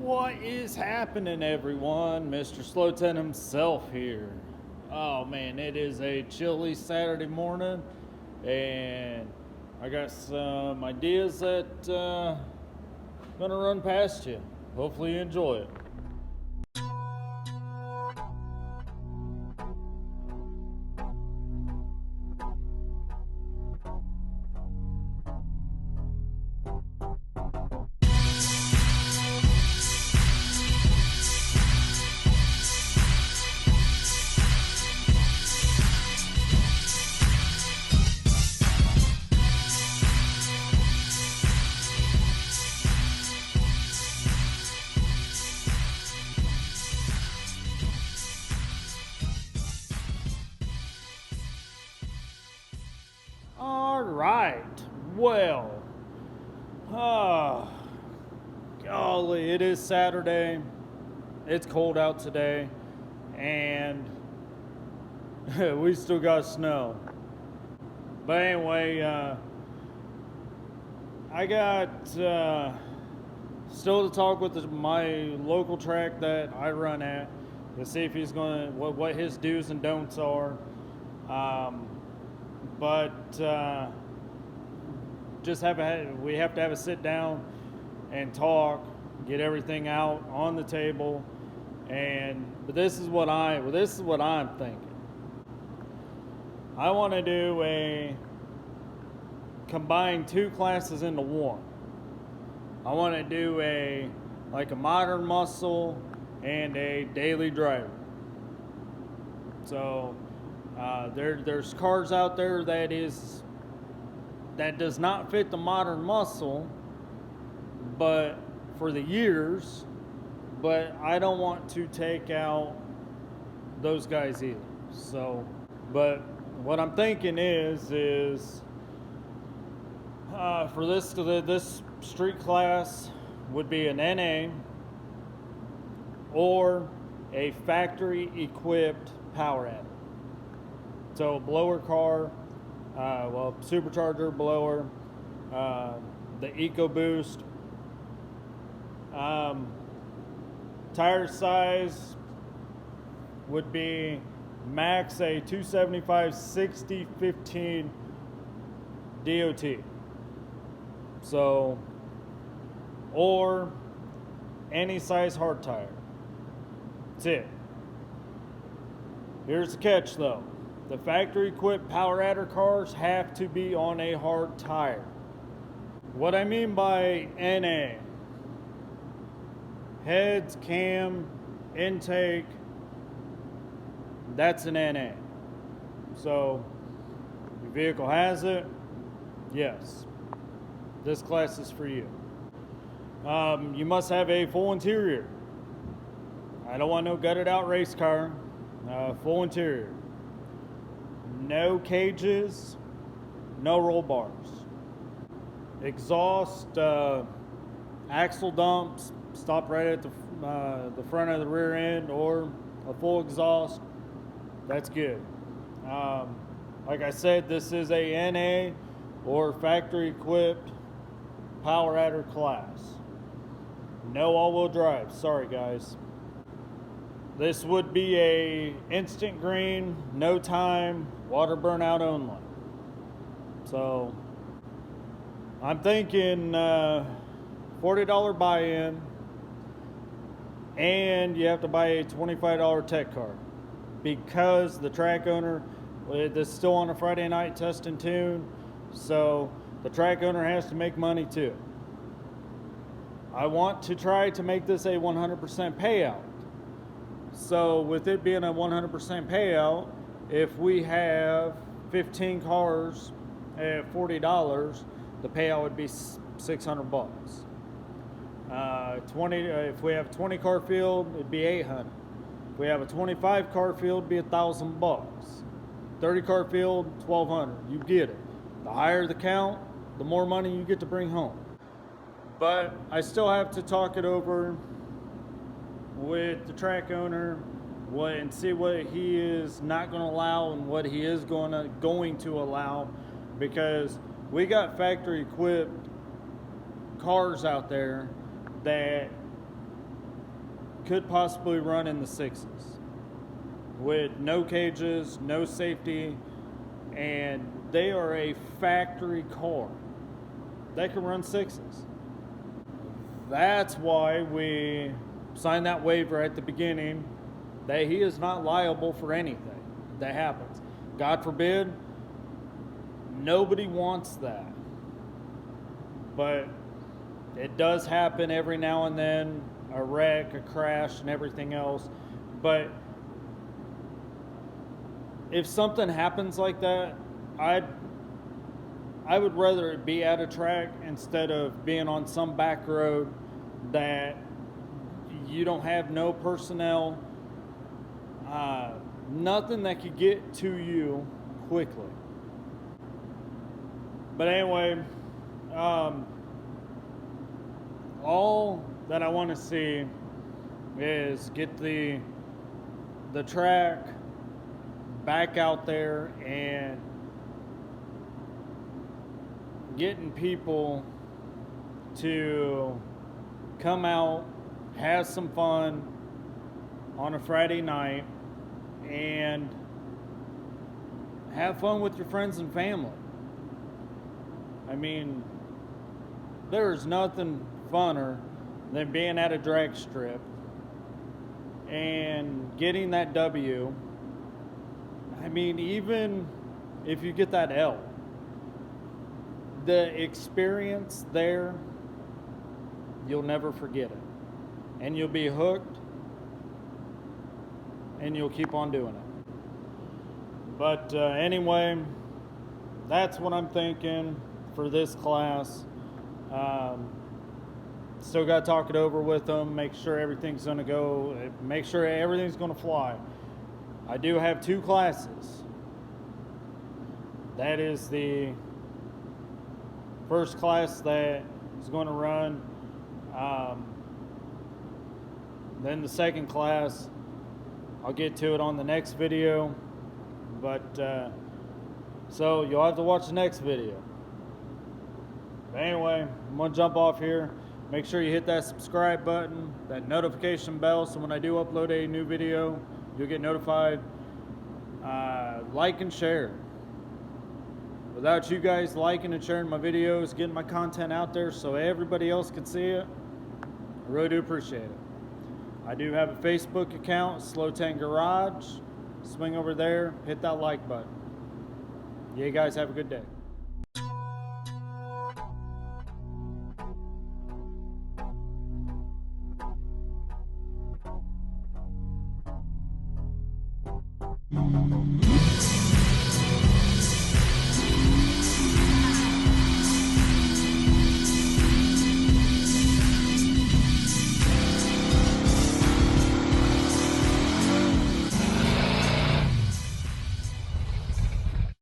What is happening, everyone? Mr. Slowton himself here. Oh man, it is a chilly Saturday morning, and I got some ideas that gonna run past you. Hopefully, you enjoy it. All right. Well, ah, golly, it is Saturday. It's cold out today, and we still got snow. But anyway, I got still to talk with my local track that I run at to see if he's going to what his do's and don'ts are. But we have to have a sit down and talk, get everything out on the table, but this is what I'm thinking. I want to do combine two classes into one. I want to do a modern muscle and a daily driver. So there's cars out there that does not fit the modern muscle, but for the years. But I don't want to take out those guys either. So, but what I'm thinking is for this street class would be an NA or a factory equipped power adder. So blower car, supercharger blower, the EcoBoost. Tire size would be max a 275 60 15 DOT. So, or any size hard tire. That's it. Here's the catch though. The factory equipped power adder cars have to be on a hard tire. What I mean by NA: heads, cam, intake, that's an NA. So, your vehicle has it, yes, this class is for you. You must have a full interior. I don't want no gutted out race car. Full interior. No cages, no roll bars. Exhaust, axle dumps, stop right at the front of the rear end, or a full exhaust. That's good. Like I said, this is a NA or factory equipped power adder class. No all-wheel drive. Sorry, guys. This would be a instant green, no time, water burnout only. So I'm thinking $40 buy-in, and you have to buy a $25 tech card because the track owner, this is still on a Friday night test and tune, so the track owner has to make money too. I want to try to make this a 100% payout. So with it being a 100% payout, if we have 15 cars at $40, the payout would be $600. 20. If we have a 20 car field, it'd be $800. If we have a 25 car field, it'd be $1,000. 30 car field, $1,200. You get it. The higher the count, the more money you get to bring home. But I still have to talk it over with the track owner and see what he is not going to allow and what he is going to allow, because we got factory equipped cars out there that could possibly run in the 6s with no cages, no safety, and they are a factory car. They can run 6s. That's why we signed that waiver at the beginning, that he is not liable for anything that happens. God forbid, nobody wants that. But it does happen every now and then, a wreck, a crash, and everything else. But if something happens like that, I would rather it be at a track instead of being on some back road that you don't have no personnel, nothing that could get to you quickly. But anyway, all that I want to see is get the track back out there and getting people to come out, have some fun on a Friday night, and have fun with your friends and family. I mean, there's nothing funner than being at a drag strip and getting that W. I mean, even if you get that L, the experience there, you'll never forget it. And you'll be hooked, and you'll keep on doing it. But anyway, that's what I'm thinking for this class. Still got to talk it over with them, make sure everything's going to go, make sure everything's going to fly. I do have 2 classes. That is the first class that is going to run. Then the second class, I'll get to it on the next video. But so you'll have to watch the next video. But anyway, I'm going to jump off here. Make sure you hit that subscribe button, that notification bell, so when I do upload a new video, you'll get notified. Like and share. Without you guys liking and sharing my videos, getting my content out there so everybody else can see it, I really do appreciate it. I do have a Facebook account, Slow Tank Garage. Swing over there, hit that like button. You guys have a good day. Mm-hmm.